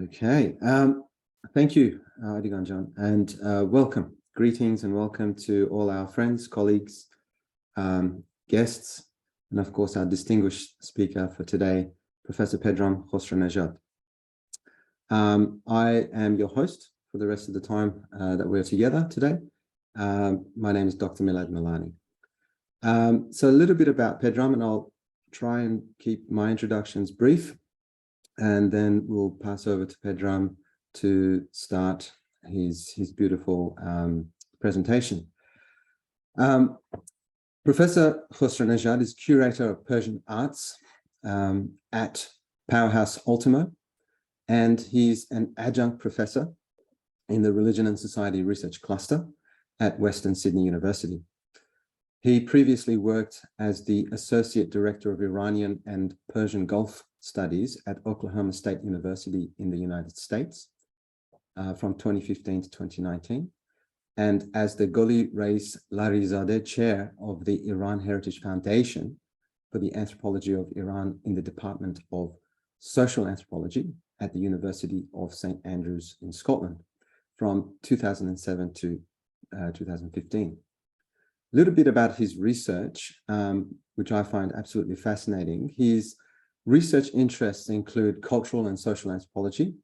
Okay, thank you, Adigan John, and welcome. Greetings and welcome to all our friends, colleagues, guests, and of course our distinguished speaker for today, Professor Pedram Khosronejad. I am your host for the rest of the time that we're together today. My name is Dr. Milad Milani. So a little bit about Pedram, and I'll try and keep my introductions brief, and then we'll pass over to Pedram to start his beautiful presentation. Professor Khosronejad is curator of Persian arts at Powerhouse Ultimo, and he's an adjunct professor in the Religion and Society Research Cluster at Western Sydney University. He previously worked as the Associate Director of Iranian and Persian Gulf Studies at Oklahoma State University in the United States from 2015 to 2019, and as the Goli Reis Larizadeh Chair of the Iran Heritage Foundation for the Anthropology of Iran in the Department of Social Anthropology at the University of St. Andrews in Scotland from 2007 to 2015. A little bit about his research, which I find absolutely fascinating. His research interests include cultural and social anthropology,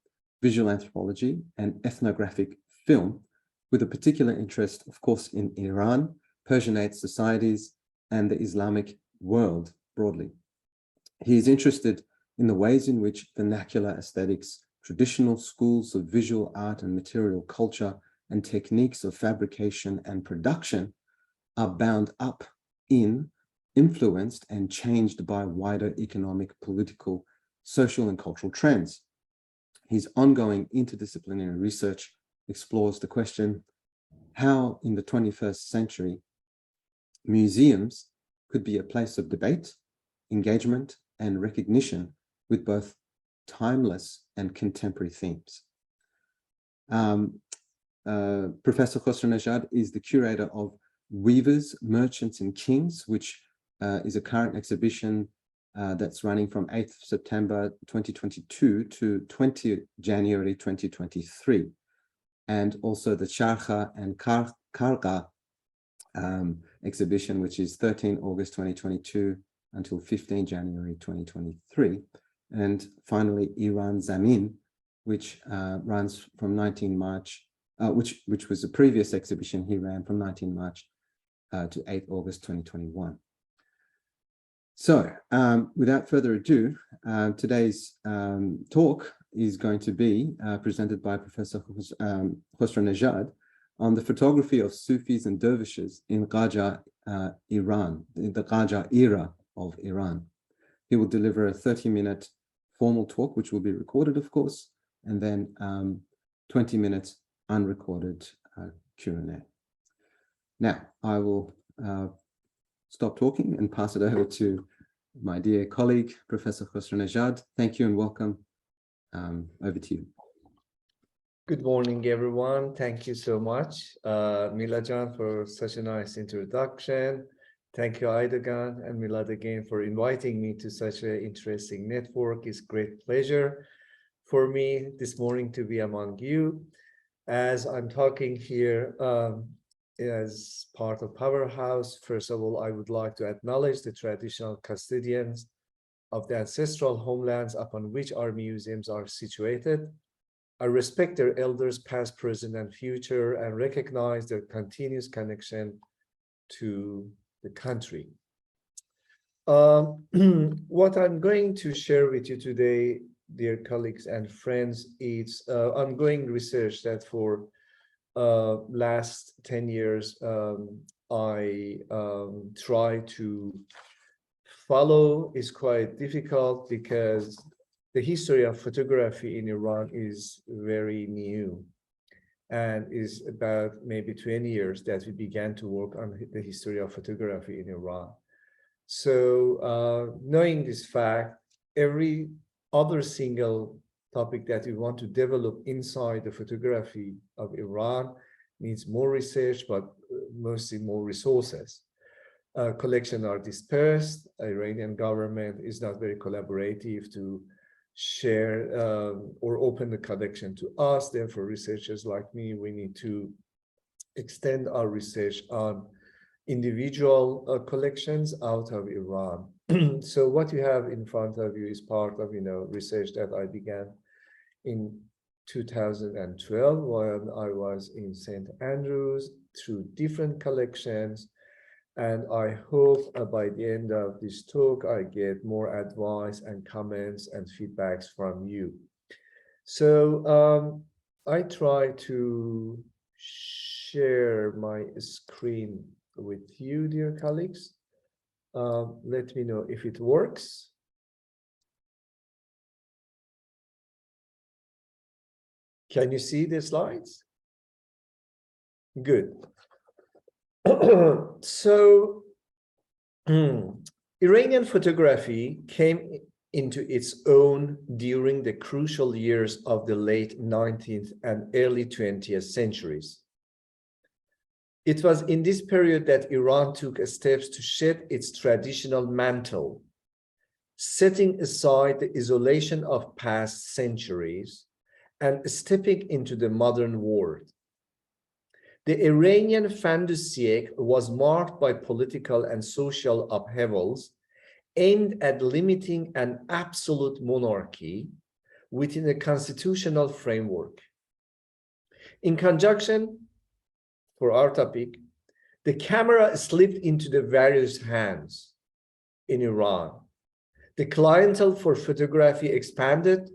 visual anthropology, and ethnographic film, with a particular interest, of course, in Iran, Persianate societies, and the Islamic world broadly. He is interested in the ways in which vernacular aesthetics, traditional schools of visual art and material culture, and techniques of fabrication and production are bound up in, influenced, and changed by wider economic, political, social, and cultural trends. His ongoing interdisciplinary research explores the question how, in the 21st century, museums could be a place of debate, engagement, and recognition with both timeless and contemporary themes. Professor Khosronejad is the curator of Weavers, Merchants, and Kings, which is a current exhibition that's running from 8th September 2022 to 20 January 2023, and also the Sharkha and Karga exhibition, which is 13 August 2022 until 15 January 2023, and finally Iran Zamin, which runs from 19 March, which was a previous exhibition he ran from 19 March to 8 August 2021. So without further ado, today's talk is going to be presented by Professor Khosronejad on the photography of Sufis and Dervishes in Qajar, Iran, in the Qajar era of Iran. He will deliver a 30-minute formal talk, which will be recorded, of course, and then 20 minutes unrecorded Q&A. Now, I will stop talking and pass it over to my dear colleague, Professor Khosronejad. Thank you and welcome. Over to you. Good morning, everyone. Thank you so much, Milajan, for such a nice introduction. Thank you, Aidagan and Milad again for inviting me to such an interesting network. It's a great pleasure for me this morning to be among you. As I'm talking here as part of Powerhouse, first of all, I would like to acknowledge the traditional custodians of the ancestral homelands upon which our museums are situated. I respect their elders, past, present, and future, and recognize their continuous connection to the country. What I'm going to share with you today, dear colleagues and friends, is ongoing research that for last 10 years I try to follow. Is quite difficult because the history of photography in Iran is very new and is about maybe 20 years that we began to work on the history of photography in Iran. So knowing this fact, every other single topic that we want to develop inside the photography of Iran needs more research, but mostly more resources. Collections are dispersed. Iranian government is not very collaborative to share or open the collection to us. Therefore, researchers like me, we need to extend our research on individual collections out of Iran. So what you have in front of you is part of, research that I began in 2012 when I was in St. Andrews through different collections. And I hope by the end of this talk, I get more advice and comments and feedbacks from you. So I try to share my screen with you, dear colleagues. Let me know if it works. Can you see the slides? Good. So Iranian photography came into its own during the crucial years of the late 19th and early 20th centuries. It was in this period that Iran took steps to shed its traditional mantle, setting aside the isolation of past centuries and stepping into the modern world. The Iranian fin de siècle was marked by political and social upheavals aimed at limiting an absolute monarchy within a constitutional framework. In conjunction, for our topic, the camera slipped into the various hands in Iran. The clientele for photography expanded,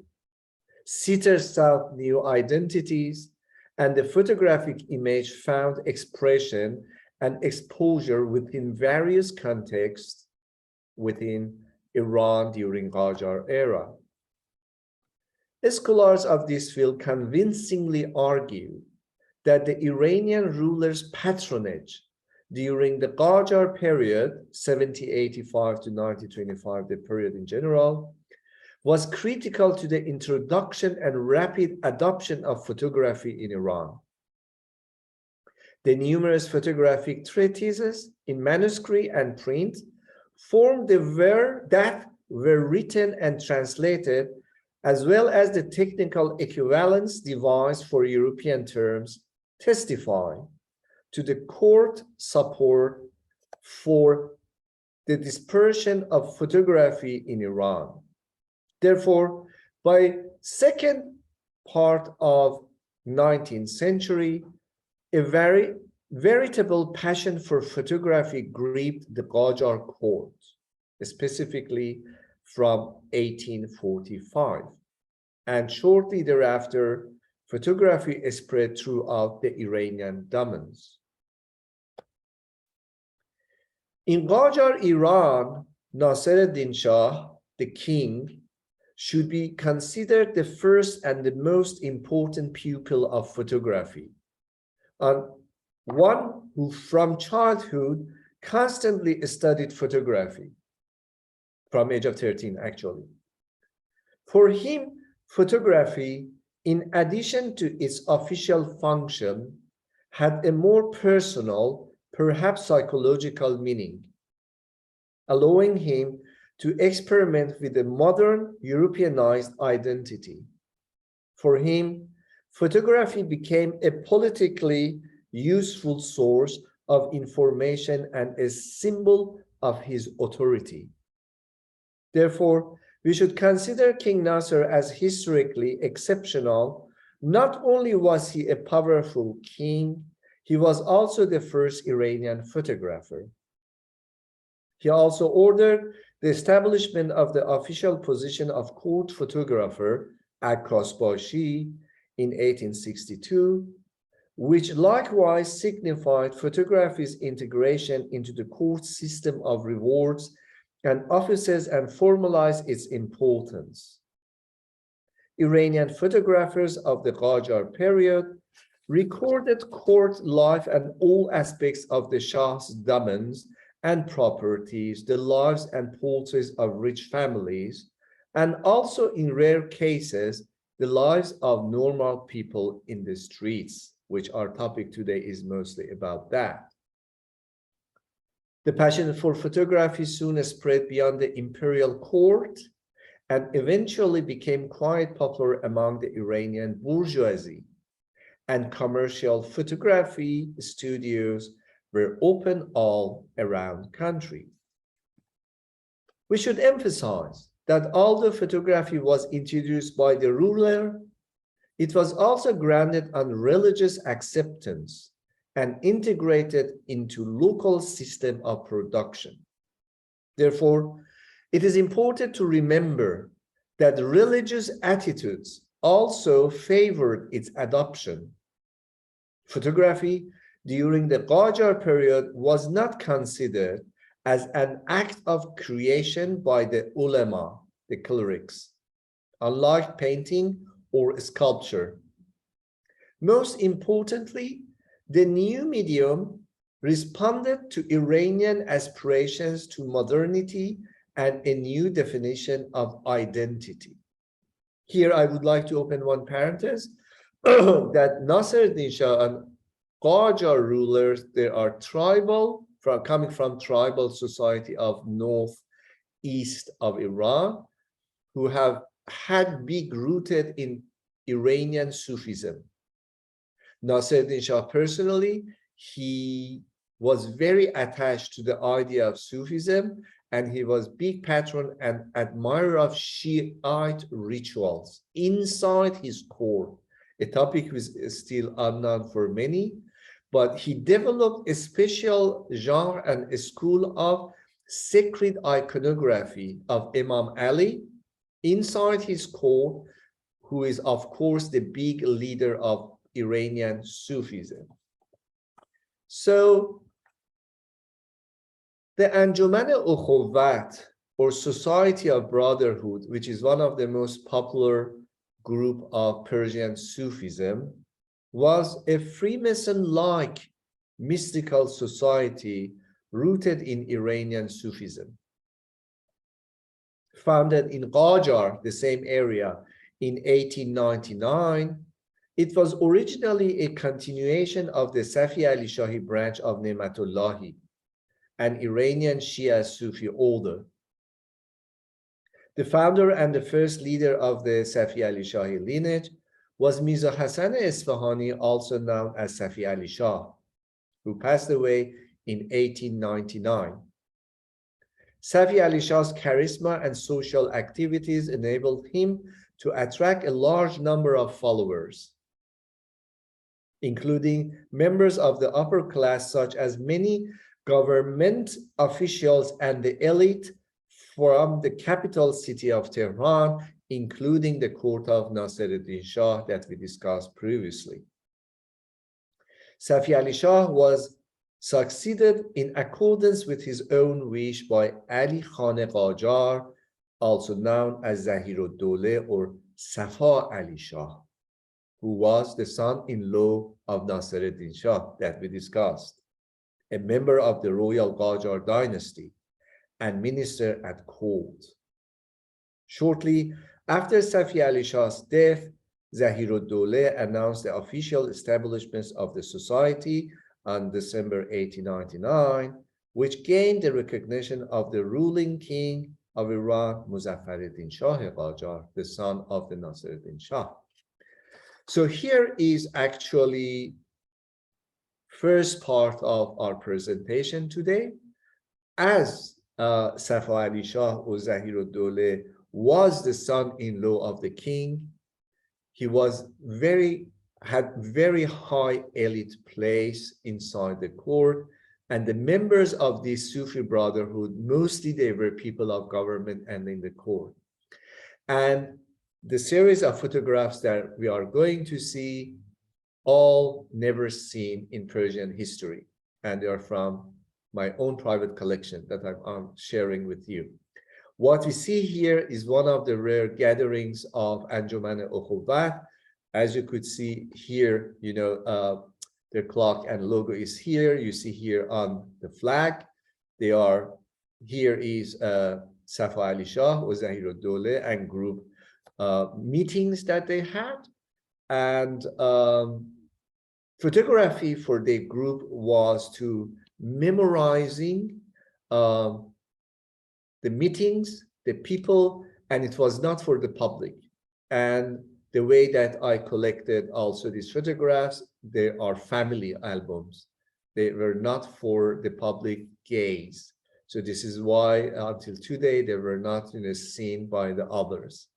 sitters sought new identities, and the photographic image found expression and exposure within various contexts within Iran during Qajar era. Scholars of this field convincingly argue that the Iranian ruler's patronage during the Qajar period, 1785 to 1925, the period in general, was critical to the introduction and rapid adoption of photography in Iran. The numerous photographic treatises in manuscript and print formed that were written and translated, as well as the technical equivalence devised for European terms, testify to the court support for the dispersion of photography in Iran. Therefore, by second part of 19th century, a veritable passion for photography gripped the Qajar court, specifically from 1845. And shortly thereafter, photography spread throughout the Iranian domains. In Qajar Iran, Nasir-ed-Din Shah, the king, should be considered the first and the most important pupil of photography, and one who from childhood constantly studied photography, from age of 13 actually. For him, photography, in addition to its official function, had a more personal, perhaps psychological meaning, allowing him to experiment with a modern Europeanized identity. For him, photography became a politically useful source of information and a symbol of his authority. Therefore, we should consider King Nasser as historically exceptional. Not only was he a powerful king, he was also the first Iranian photographer. He also ordered the establishment of the official position of court photographer at Kasbashi in 1862, which likewise signified photography's integration into the court system of rewards and offices and formalized its importance. Iranian photographers of the Qajar period recorded court life and all aspects of the Shah's domains and properties, the lives and portraits of rich families, and also in rare cases, the lives of normal people in the streets, which our topic today is mostly about that. The passion for photography soon spread beyond the imperial court and eventually became quite popular among the Iranian bourgeoisie, and commercial photography studios were open all around country. We should emphasize that although photography was introduced by the ruler, it was also granted on religious acceptance and integrated into local system of production. Therefore, it is important to remember that religious attitudes also favored its adoption. Photography during the Qajar period was not considered as an act of creation by the ulama, the clerics, unlike painting or sculpture. Most importantly, the new medium responded to Iranian aspirations to modernity and a new definition of identity. Here, I would like to open one parenthesis that Nasser-Din Shah and Qajar rulers, they are tribal, coming from tribal society of northeast of Iran, who have had big rooted in Iranian Sufism. Nasser-Din Shah personally, he was very attached to the idea of Sufism, and he was big patron and admirer of Shiite rituals inside his court, a topic which is still unknown for many, but he developed a special genre and a school of sacred iconography of Imam Ali inside his court, who is, of course, the big leader of Iranian Sufism. So, the Anjuman-e-Ukhuwat, or Society of Brotherhood, which is one of the most popular group of Persian Sufism, was a Freemason-like mystical society rooted in Iranian Sufism. Founded in Qajar, the same area, in 1899, it was originally a continuation of the Safi Ali Shahi branch of Ne'matullahi, an Iranian Shia Sufi order. The founder and the first leader of the Safi Ali Shahi lineage was Mirza Hassan Esfahani, also known as Safi Ali Shah, who passed away in 1899. Safi Ali Shah's charisma and social activities enabled him to attract a large number of followers, including members of the upper class, such as many government officials and the elite from the capital city of Tehran, including the court of Nasser-Din Shah that we discussed previously. Safi Ali Shah was succeeded in accordance with his own wish by Ali Khan Qajar, also known as Zahir-ud-Dawla or Safa Ali Shah, who was the son-in-law of Nasser-Din Shah that we discussed, a member of the royal Qajar dynasty and minister at court. Shortly after Safi Ali Shah's death, Zahir-ud-Dawla announced the official establishment of the society on December 1899, which gained the recognition of the ruling king of Iran, Muzaffar-ed-Din Shah Qajar, the son of the Nasser-Din Shah. So here is actually first part of our presentation today. As Safa Ali Shah or Zahir-ud-Dawla was the son-in-law of the king, he was had very high elite place inside the court, and the members of this Sufi brotherhood, mostly they were people of government and in the court. And the series of photographs that we are going to see, all never seen in Persian history, and they are from my own private collection that I'm sharing with you. What we see here is one of the rare gatherings of Anjuman-e-Ukhuwat. As you could see here, you know, their clock and logo is here. You see here on the flag, they are, here is Safa Ali Shah or Zahir-ud-Dawla and group meetings that they had. And photography for the group was to memorizing the meetings, the people, and it was not for the public. And the way that I collected also these photographs, they are family albums. They were not for the public gaze. So this is why until today, they were not seen by the others.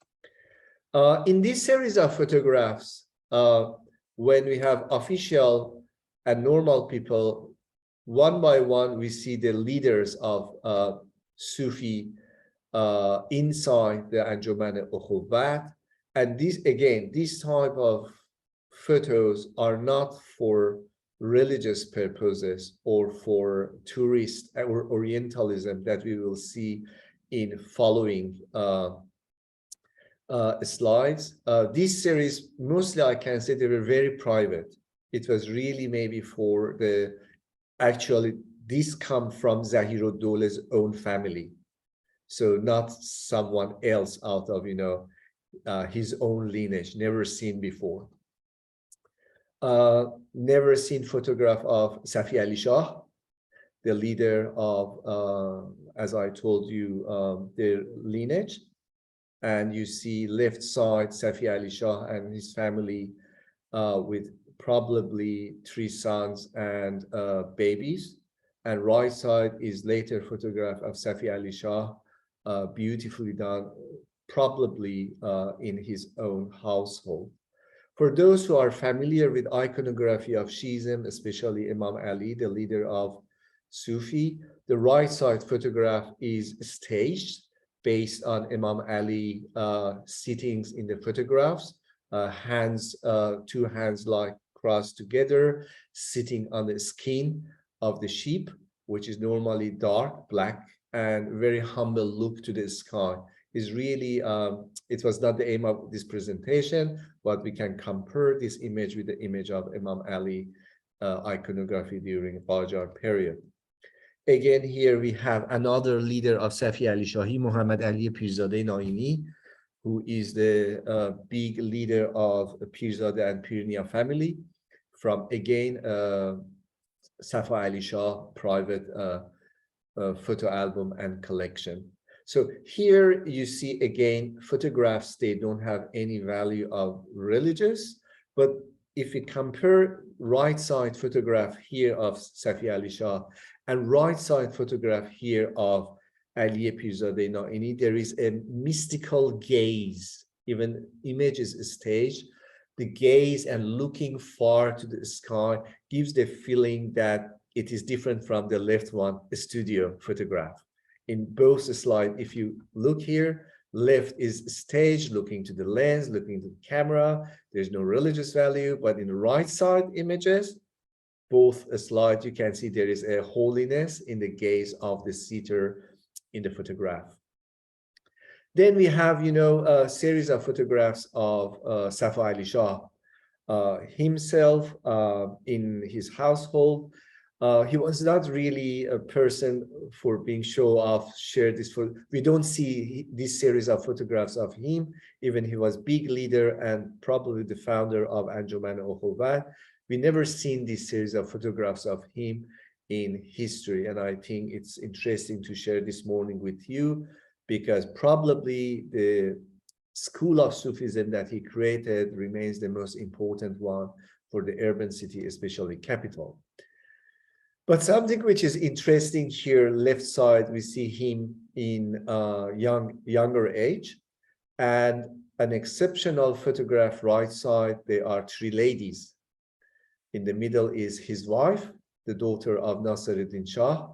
In this series of photographs, when we have official and normal people, one by one, we see the leaders of Sufi inside the Anjuman Ukhuwat. And these type of photos are not for religious purposes or for tourist or Orientalism that we will see in following slides. This series, mostly I can say they were very private. It was really maybe for actually this come from Zahiruddoleh's own family. So not someone else out of, his own lineage, never seen before. Never seen photograph of Safi Ali Shah, the leader of, as I told you, their lineage. And you see left side, Safi Ali Shah and his family with probably 3 sons and babies. And right side is later photograph of Safi Ali Shah, beautifully done, probably in his own household. For those who are familiar with iconography of Shiism, especially Imam Ali, the leader of Sufi, the right side photograph is staged based on Imam Ali sittings in the photographs, hands, 2 hands like crossed together, sitting on the skin of the sheep, which is normally dark, black, and very humble look to the sky. Is really, it was not the aim of this presentation, but we can compare this image with the image of Imam Ali iconography during Qajar period. Again, here we have another leader of Safi Ali Shahi, Muhammad Ali Pirzadeh Naini, who is the big leader of Pirzadeh and Pirnia family from, again, Safi Ali Shah private photo album and collection. So here you see again photographs, they don't have any value of religious, but if we compare right side photograph here of Safi Ali Shah and right side photograph here of Ali Pirzadeh Naini, there is a mystical gaze. Even image is staged. The gaze and looking far to the sky gives the feeling that it is different from the left one, a studio photograph. In both slides, if you look here, left is staged, looking to the lens, looking to the camera. There's no religious value, but in the right side images, both slides, you can see there is a holiness in the gaze of the sitter in the photograph. Then we have, a series of photographs of Safi Ali Shah himself in his household. He was not really a person for being show off, share this. We don't see this series of photographs of him, even he was big leader and probably the founder of Anjuman Ukhuwat. We never seen this series of photographs of him in history. And I think it's interesting to share this morning with you, because probably the school of Sufism that he created remains the most important one for the urban city, especially capital. But something which is interesting here, left side, we see him in younger age, and an exceptional photograph right side, there are 3 ladies. In the middle is his wife, the daughter of Nasiruddin Shah,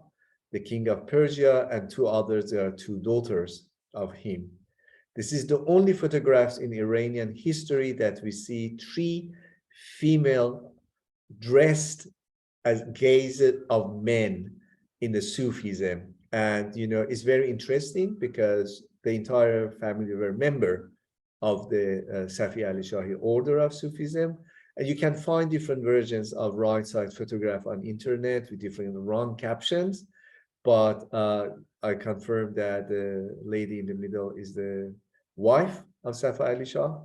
the king of Persia, and 2 others, there are 2 daughters of him. This is the only photographs in Iranian history that we see 3 female dressed as gaze of men in the Sufism. And, it's very interesting because the entire family were member of the Safi Ali Shahi order of Sufism. And you can find different versions of right side photograph on internet with different wrong captions. But I confirm that the lady in the middle is the wife of Safi Ali Shah,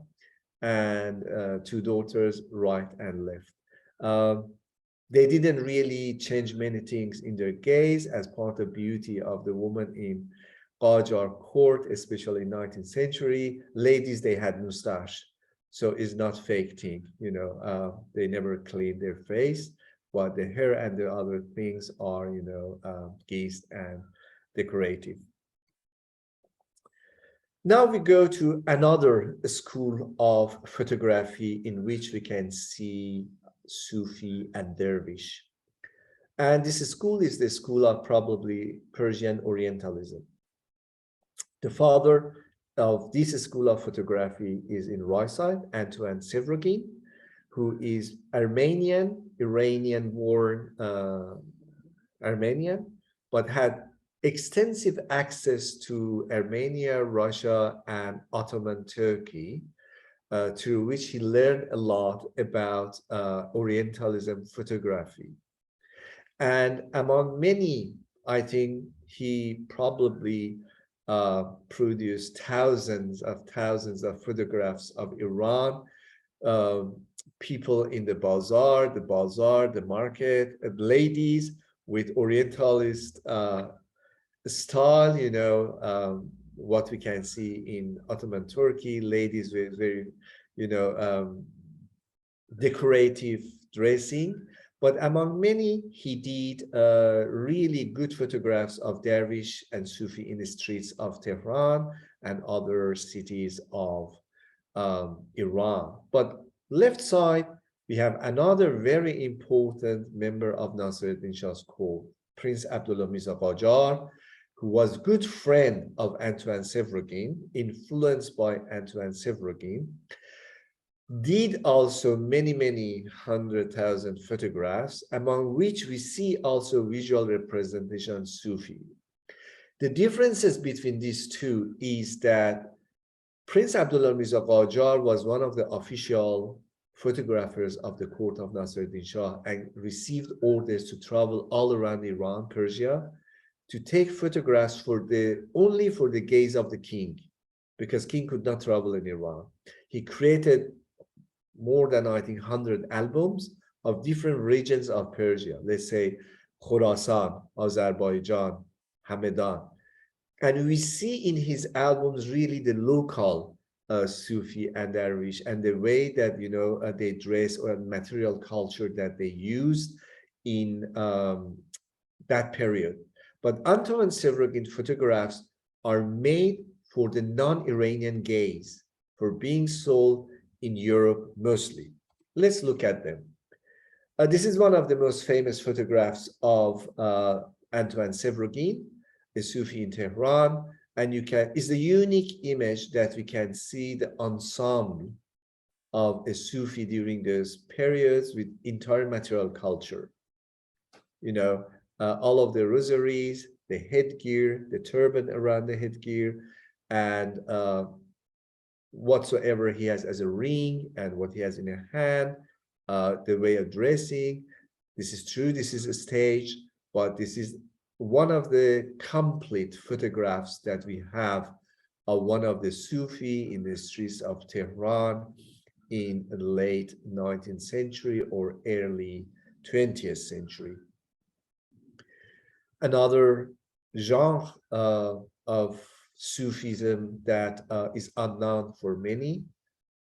and 2 daughters, right and left. They didn't really change many things in their gaze as part of beauty of the woman in Qajar court, especially 19th century, ladies, they had mustache. So it's not fake thing, they never clean their face, but the hair and the other things are, guised and decorative. Now we go to another school of photography in which we can see Sufi and Dervish. And this school is the school of probably Persian Orientalism. The father of this school of photography is in Rayside, Antoine Sevrogin, who is Armenian, Iranian-born Armenian, but had extensive access to Armenia, Russia, and Ottoman Turkey, through which he learned a lot about Orientalism photography. And among many, I think he probably produced thousands of photographs of Iran, people in the bazaar, the market, ladies with Orientalist style, what we can see in Ottoman Turkey, ladies with very, decorative dressing. But among many, he did really good photographs of Dervish and Sufi in the streets of Tehran and other cities of Iran. But left side, we have another very important member of Nasruddin Shah's court, Prince Abdullah Mirza Qajar, who was good friend of Antoine Sevrogin, influenced by Antoine Sevrogin, did also many 100,000 photographs, among which we see also visual representation Sufi. The differences between these two is that Prince Abdullah Mirza Qajar was one of the official photographers of the court of Nasruddin Shah and received orders to travel all around Iran, Persia, to take photographs only for the gaze of the king, because king could not travel in Iran. He created more than, I think, 100 albums of different regions of Persia. Let's say Khorasan, Azerbaijan, Hamadan. And we see in his albums really the local Sufi and Dervish and the way that, they dress or material culture that they used in that period. But Antoine Sevrogin photographs are made for the non-Iranian gaze, for being sold in Europe mostly. Let's look at them. This is one of the most famous photographs of Antoine Sevrogin, a Sufi in Tehran, and it's the unique image that we can see the ensemble of a Sufi during those periods with entire material culture. All of the rosaries, the headgear, the turban around the headgear, and whatsoever he has as a ring and what he has in a hand, the way of dressing. This is true, this is a stage, but this is one of the complete photographs that we have of one of the Sufi in the streets of Tehran in the late 19th century or early 20th century. Another genre of Sufism that is unknown for many,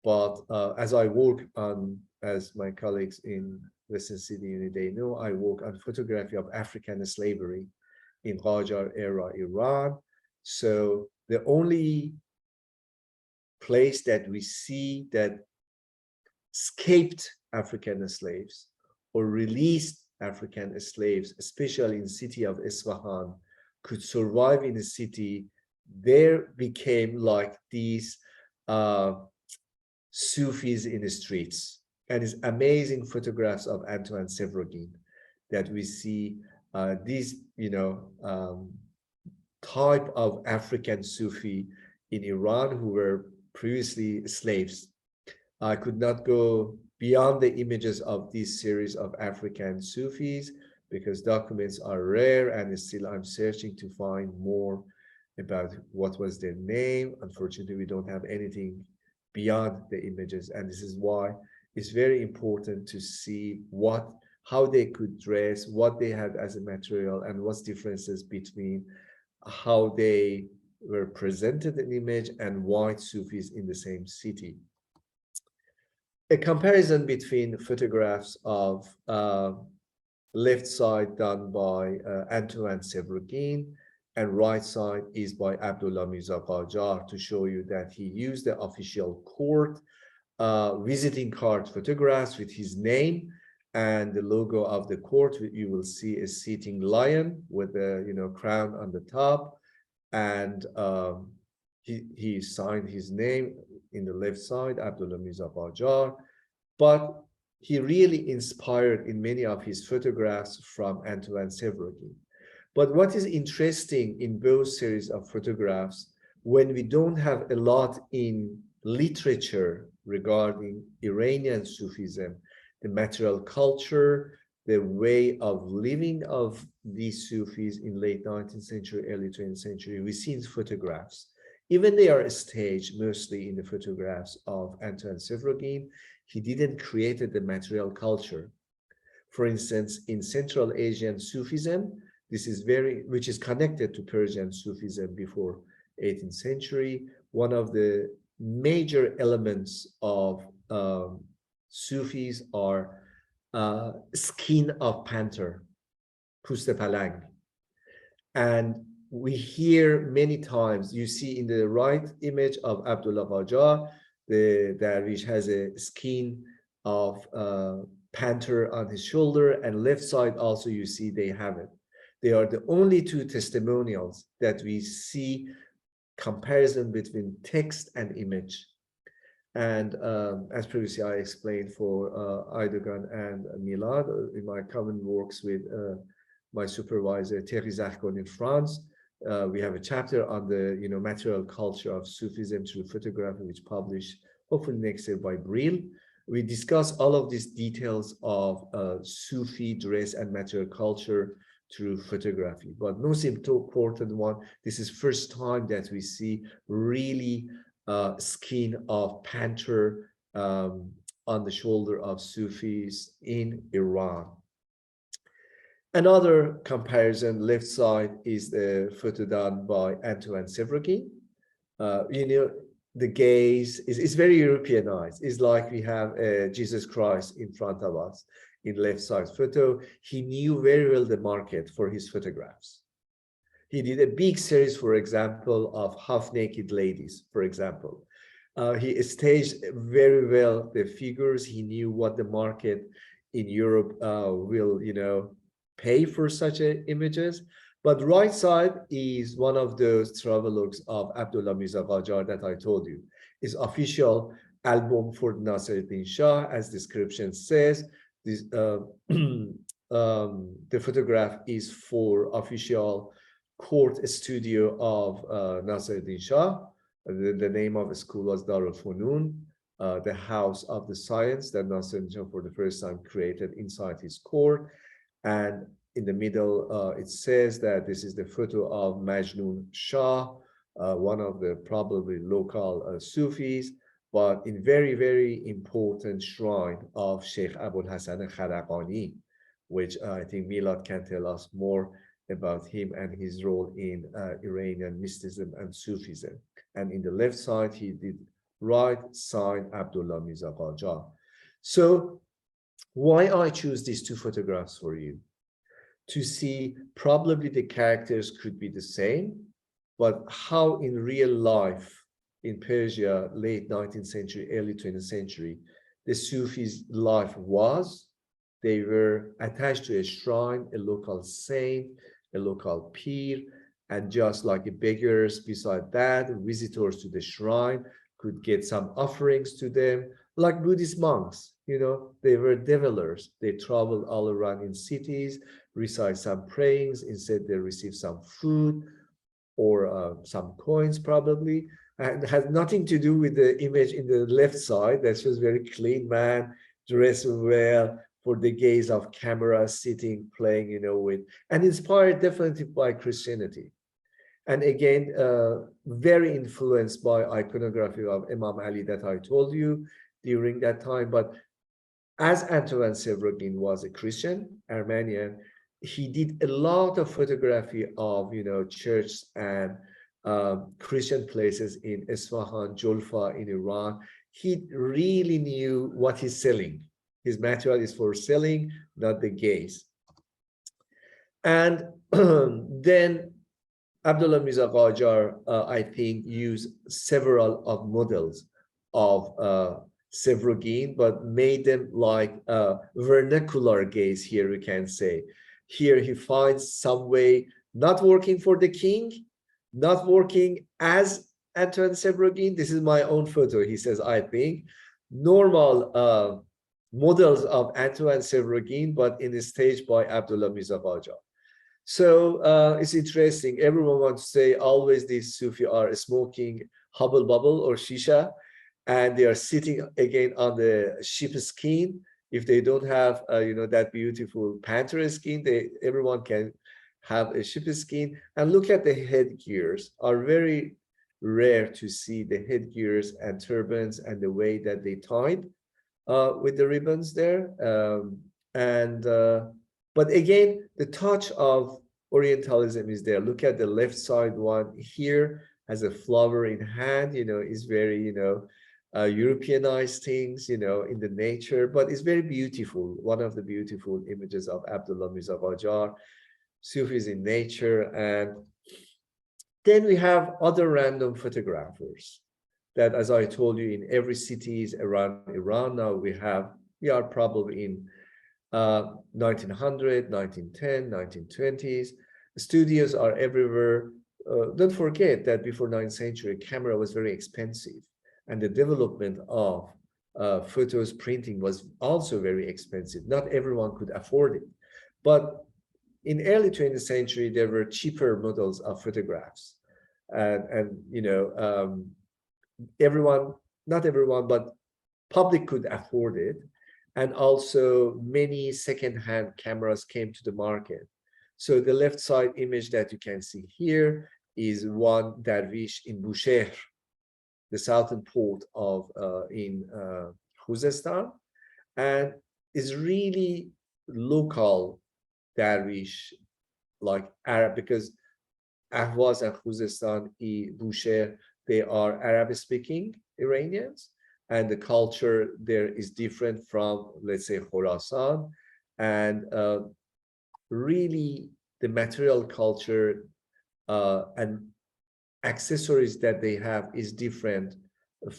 but as I work on, as my colleagues in Western Sydney, they know, I work on photography of African slavery in Qajar era Iran. So the only place that we see that escaped African slaves or released African slaves, especially in the city of Isfahan, could survive in the city, there became like these Sufis in the streets. And it's amazing photographs of Antoine Sevrogin that we see these, type of African Sufi in Iran who were previously slaves. I could not go beyond the images of this series of African Sufis because documents are rare and still I'm searching to find more about what was their name. Unfortunately, we don't have anything beyond the images, and this is why it's very important to see how they could dress, what they had as a material, and what's differences between how they were presented an image and white Sufis in the same city. A comparison between photographs of left side done by Antoine Sevrogin and right side is by Abdullah Mirza Qajar to show you that he used the official court visiting card photographs with his name and the logo of the court. You will see a sitting lion with a crown on the top, and he signed his name in the left side, Abdullah Mirza Qajar. But he really inspired in many of his photographs from Antoine Sevrogin. But what is interesting in both series of photographs, when we don't have a lot in literature regarding Iranian Sufism, the material culture, the way of living of these Sufis in late 19th century, early 20th century, we see in photographs. Even they are staged mostly in the photographs of Antoine Sevrogin. He didn't create the material culture. For instance, in Central Asian Sufism, this is which is connected to Persian Sufism before 18th century. One of the major elements of Sufis are skin of panther, puste palang. And we hear many times, you see in the right image of Abdullah Qajar, the dervish has a skin of panther on his shoulder, and left side also you see they have it. They are the only two testimonials that we see comparison between text and image. And as previously I explained for Aydogan and Milad in my common works with my supervisor Thierry Zarcon in France, we have a chapter on the material culture of Sufism through photography, which published hopefully next year by Brill. We discuss all of these details of Sufi dress and material culture through photography. But most important one, this is first time that we see really skin of panther on the shoulder of Sufis in Iran. Another comparison, left side, is the photo done by Antoine Sevrogin. The gaze is very Europeanized. It's like we have Jesus Christ in front of us in left side photo. He knew very well the market for his photographs. He did a big series, for example, of half-naked ladies, for example. He staged very well the figures. He knew what the market in Europe will, pay for such images. But right side is one of those travelogues of Abdullah Mirza Qajar that I told you. Is official album for Nasiruddin Shah, as description says. This, the photograph is for official court studio of Nasiruddin Shah. The name of the school was Darul Funun, the house of the science that Nasiruddin Shah for the first time created inside his court. And in the middle, it says that this is the photo of Majnun Shah, one of the probably local Sufis, but in very, very important shrine of Sheikh Abul Hasan Kharaqani, which I think Milad can tell us more about him and his role in Iranian mysticism and Sufism. And in the left side, he did right sign Abdullah Mirza Qajar. So why I choose these two photographs for you? To see probably the characters could be the same, but how in real life in Persia, late 19th century, early 20th century, the Sufis' life was. They were attached to a shrine, a local saint, a local pir, and just like beggars beside that, visitors to the shrine could get some offerings to them, like Buddhist monks. They were developers. They traveled all around in cities, recite some prayings, instead they receive some food or some coins probably, and has nothing to do with the image in the left side. That's just very clean man, dressed well, for the gaze of camera, sitting, playing, with, and inspired definitely by Christianity. And again, very influenced by iconography of Imam Ali that I told you during that time. But as Antoine Sevrogin was a Christian, Armenian, he did a lot of photography of, churches and Christian places in Isfahan, Julfa in Iran. He really knew what he's selling. His material is for selling, not the gaze. And then Abdullah Mirza Qajar, I think, used several of models of Sevrogin, but made them like vernacular gaze here, we can say. Here he finds some way not working for the king, not working as Antoine Sevrogin. This is my own photo, he says, I think. Normal models of Antoine Sevrogin, but in a stage by Abdullah Mirza Qajar. So it's interesting. Everyone wants to say always these Sufi are smoking hubble bubble or shisha, and they are sitting again on the sheep skin. If they don't have, that beautiful panther skin, everyone can have a sheep skin. And look at the headgears. Are very rare to see the headgears and turbans and the way that they tied with the ribbons there. But again, the touch of Orientalism is there. Look at the left side one here, has a flower in hand, is very, Europeanized things, in the nature, but it's very beautiful. One of the beautiful images of Abdullah Mirza Qajar, Sufis in nature. And then we have other random photographers that, as I told you, in every cities around Iran now we are probably in 1900, 1910, 1920s. Studios are everywhere. Don't forget that before 9th century, camera was very expensive, and the development of photos printing was also very expensive. Not everyone could afford it. But in early 20th century, there were cheaper models of photographs. Everyone, not everyone, but public could afford it. And also many second-hand cameras came to the market. So the left side image that you can see here is one dervish in Bushehr, the southern port of in Khuzestan, and is really local dervish, like Arab, because Ahvaz and Khuzestan, Bushehr, they are Arab-speaking Iranians. And the culture there is different from, let's say, Khorasan. And really, the material culture and accessories that they have is different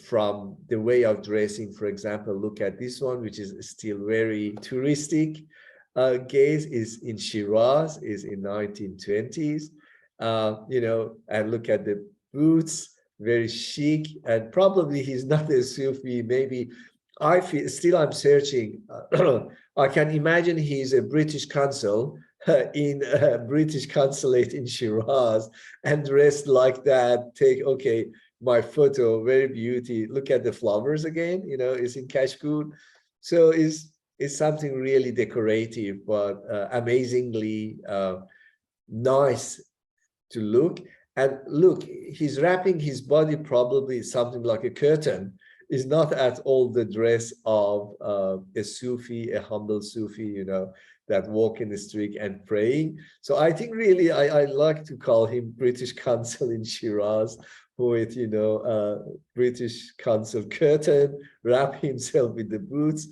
from the way of dressing. For example, look at this one, which is still very touristic. Gaze is in Shiraz, is in 1920s, and look at the boots. Very chic, and probably he's not a Sufi. Maybe I feel still I'm searching. I can imagine he's a British consul in a British consulate in Shiraz and dressed like that. Okay, my photo, very beauty. Look at the flowers again. It's in Kashgur, so it's something really decorative, but amazingly nice to look. And look, he's wrapping his body probably something like a curtain. Is not at all the dress of a Sufi, a humble Sufi, that walk in the street and praying. So I think really I like to call him British consul in Shiraz with, British consul curtain, wrap himself with the boots.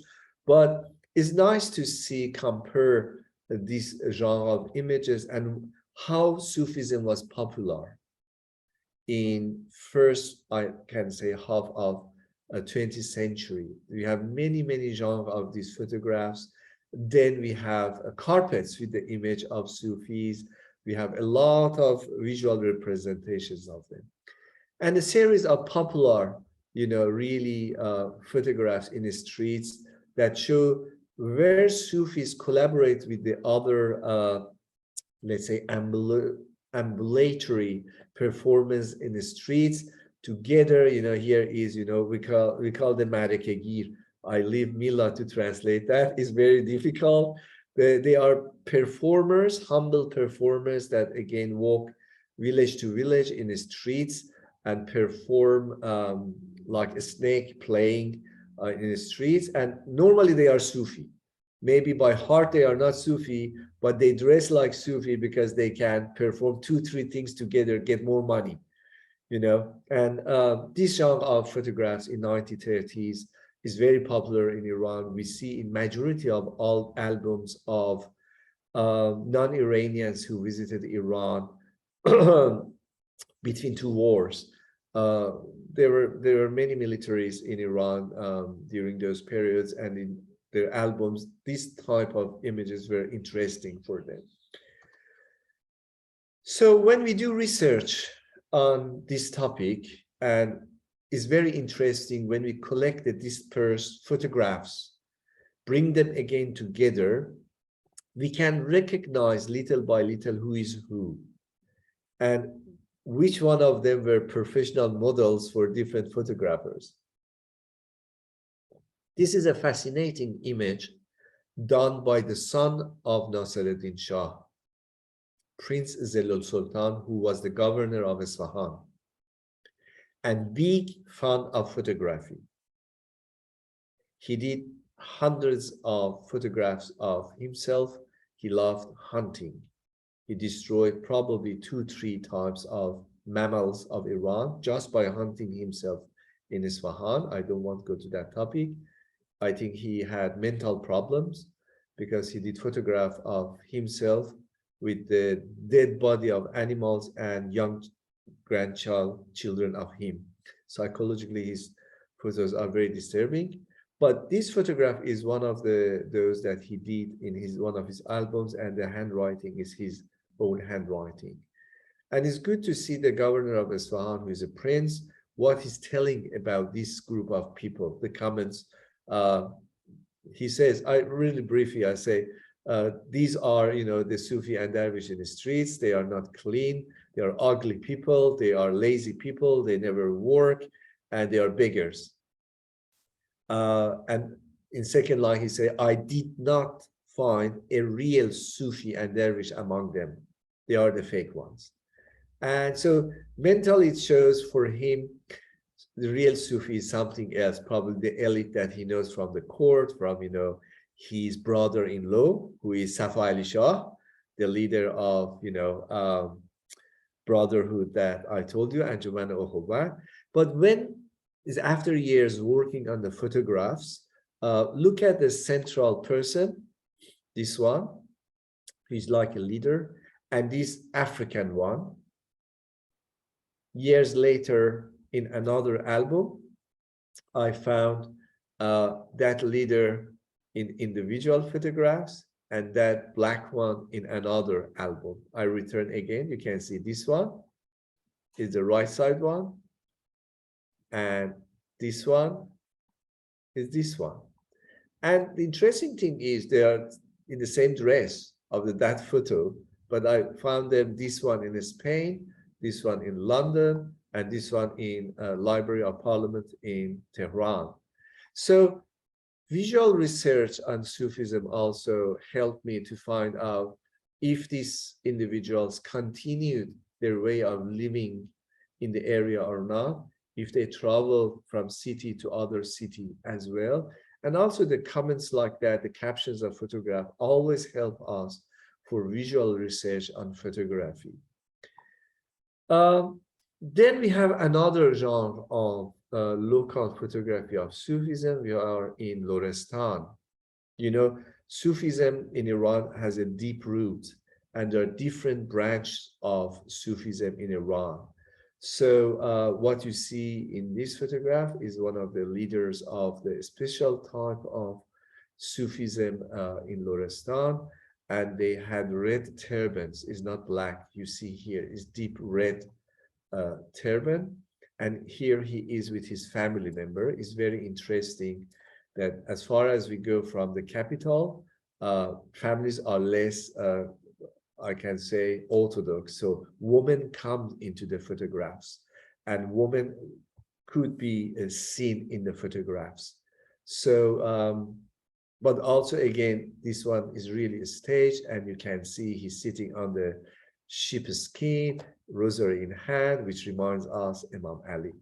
But it's nice to compare this genre of images and how Sufism was popular in first, I can say, half of 20th century. We have many genres of these photographs. Then we have carpets with the image of Sufis. We have a lot of visual representations of them. And a series of popular, really photographs in the streets that show where Sufis collaborate with the other let's say, ambulatory performance in the streets together. Here is, we call them Marekegir. I leave Mila to translate that. It's very difficult. They are performers, humble performers that again walk village to village in the streets and perform like a snake playing in the streets. And normally they are Sufi. Maybe by heart they are not Sufi, but they dress like Sufi because they can perform 2-3 things together, get more money. And this genre of photographs in 1930s is very popular in Iran. We see in majority of all albums of non-Iranians who visited Iran between two wars. There were many militaries in Iran during those periods, and in their albums, this type of images were interesting for them. So when we do research on this topic, and it's very interesting when we collect the dispersed photographs, bring them again together, we can recognize little by little who is who, and which one of them were professional models for different photographers. This is a fascinating image done by the son of Nasiruddin Shah, Prince Zelul Sultan, who was the governor of Isfahan, and big fan of photography. He did hundreds of photographs of himself. He loved hunting. He destroyed probably 2-3 types of mammals of Iran just by hunting himself in Isfahan. I don't want to go to that topic. I think he had mental problems because he did photograph of himself with the dead body of animals and young children of him. Psychologically, his photos are very disturbing. But this photograph is one of those that he did in one of his albums, and the handwriting is his own handwriting. And it's good to see the governor of Isfahan, who is a prince, what he's telling about this group of people, the comments. He says, I really briefly, I say, these are, the Sufi and Dervish in the streets. They are not clean. They are ugly people. They are lazy people. They never work, and they are beggars. And in second line, he said, I did not find a real Sufi and Dervish among them. They are the fake ones. And so mentally, it shows for him, the real Sufi is something else, probably the elite that he knows from the court, from, his brother-in-law, who is Safa Ali Shah, the leader of, brotherhood that I told you, Anjuman Ukhuwat. But when is after years working on the photographs, look at the central person, this one, he's like a leader, and this African one. Years later, in another album, I found that leader in individual photographs and that black one in another album. I return again, you can see this one is the right side one, and this one is this one. And the interesting thing is they are in the same dress of that photo, but I found them, this one in Spain, this one in London, and this one in Library of Parliament in Tehran. So visual research on Sufism also helped me to find out if these individuals continued their way of living in the area or not, if they travel from city to other city as well. And also the comments like that, the captions of photograph always help us for visual research on photography. Then we have another genre of local photography of Sufism. We are in Lorestan. Sufism in Iran has a deep root, and there are different branches of Sufism in Iran. So what you see in this photograph is one of the leaders of the special type of Sufism in Lorestan, and they had red turbans. It's not black. You see here is deep red turban, and here he is with his family member. It's very interesting that as far as we go from the capital, families are less, I can say, orthodox. So women come into the photographs, and women could be seen in the photographs. So, but also again, this one is really a stage, and you can see he's sitting on the sheep skin, rosary in hand, which reminds us Imam Ali.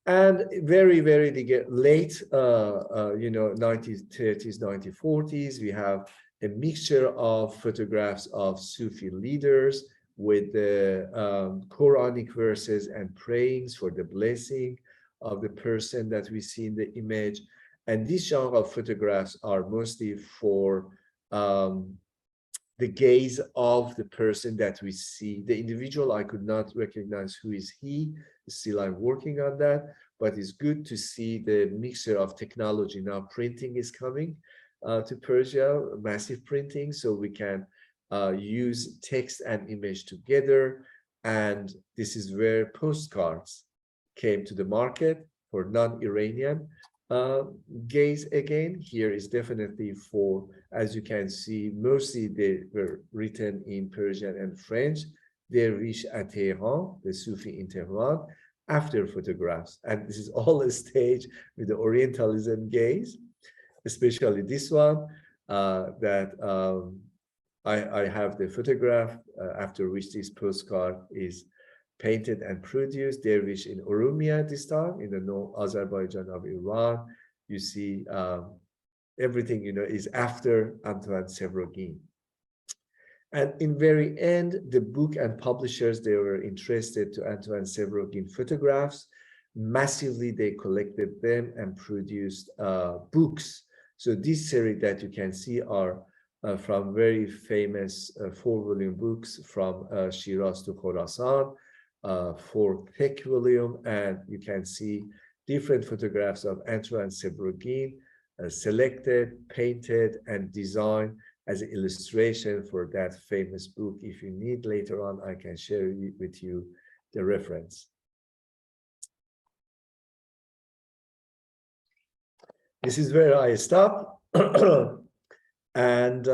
And very, very late, 1930s, 1940s, we have a mixture of photographs of Sufi leaders with the Quranic verses and prayings for the blessing of the person that we see in the image. And these genre of photographs are mostly for the gaze of the person that we see. The individual, I could not recognize who is he. Still, I'm working on that, but it's good to see the mixture of technology. Now printing is coming to Persia, massive printing, so we can use text and image together. And this is where postcards came to the market for non-Iranian gaze. Again, here is definitely for, as you can see, mostly they were written in Persian and French. Dervish at Tehran, the Sufi in Tehran, after photographs. And this is all a stage with the Orientalism gaze, especially this one that I have the photograph after which this postcard is painted and produced. Dervish in Urumia this time, in the North Azerbaijan of Iran. You see everything, is after Antoine Sevrogin. And in very end, the book and publishers, they were interested to Antoine Sevrogin photographs. Massively, they collected them and produced books. So this series that you can see are from very famous 4-volume books from Shiraz to Khorasan, 4 thick volume, and you can see different photographs of Antoine Sevrogin selected, painted, and designed as an illustration for that famous book. If you need later on, I can share with you the reference. This is where I stop. And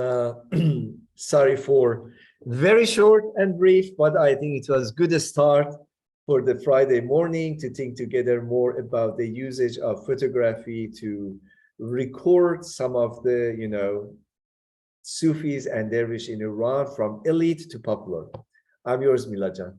sorry for very short and brief, but I think it was good start for the Friday morning to think together more about the usage of photography to record some of the, Sufis and Dervish in Iran, from elite to popular. I'm yours, Milajan.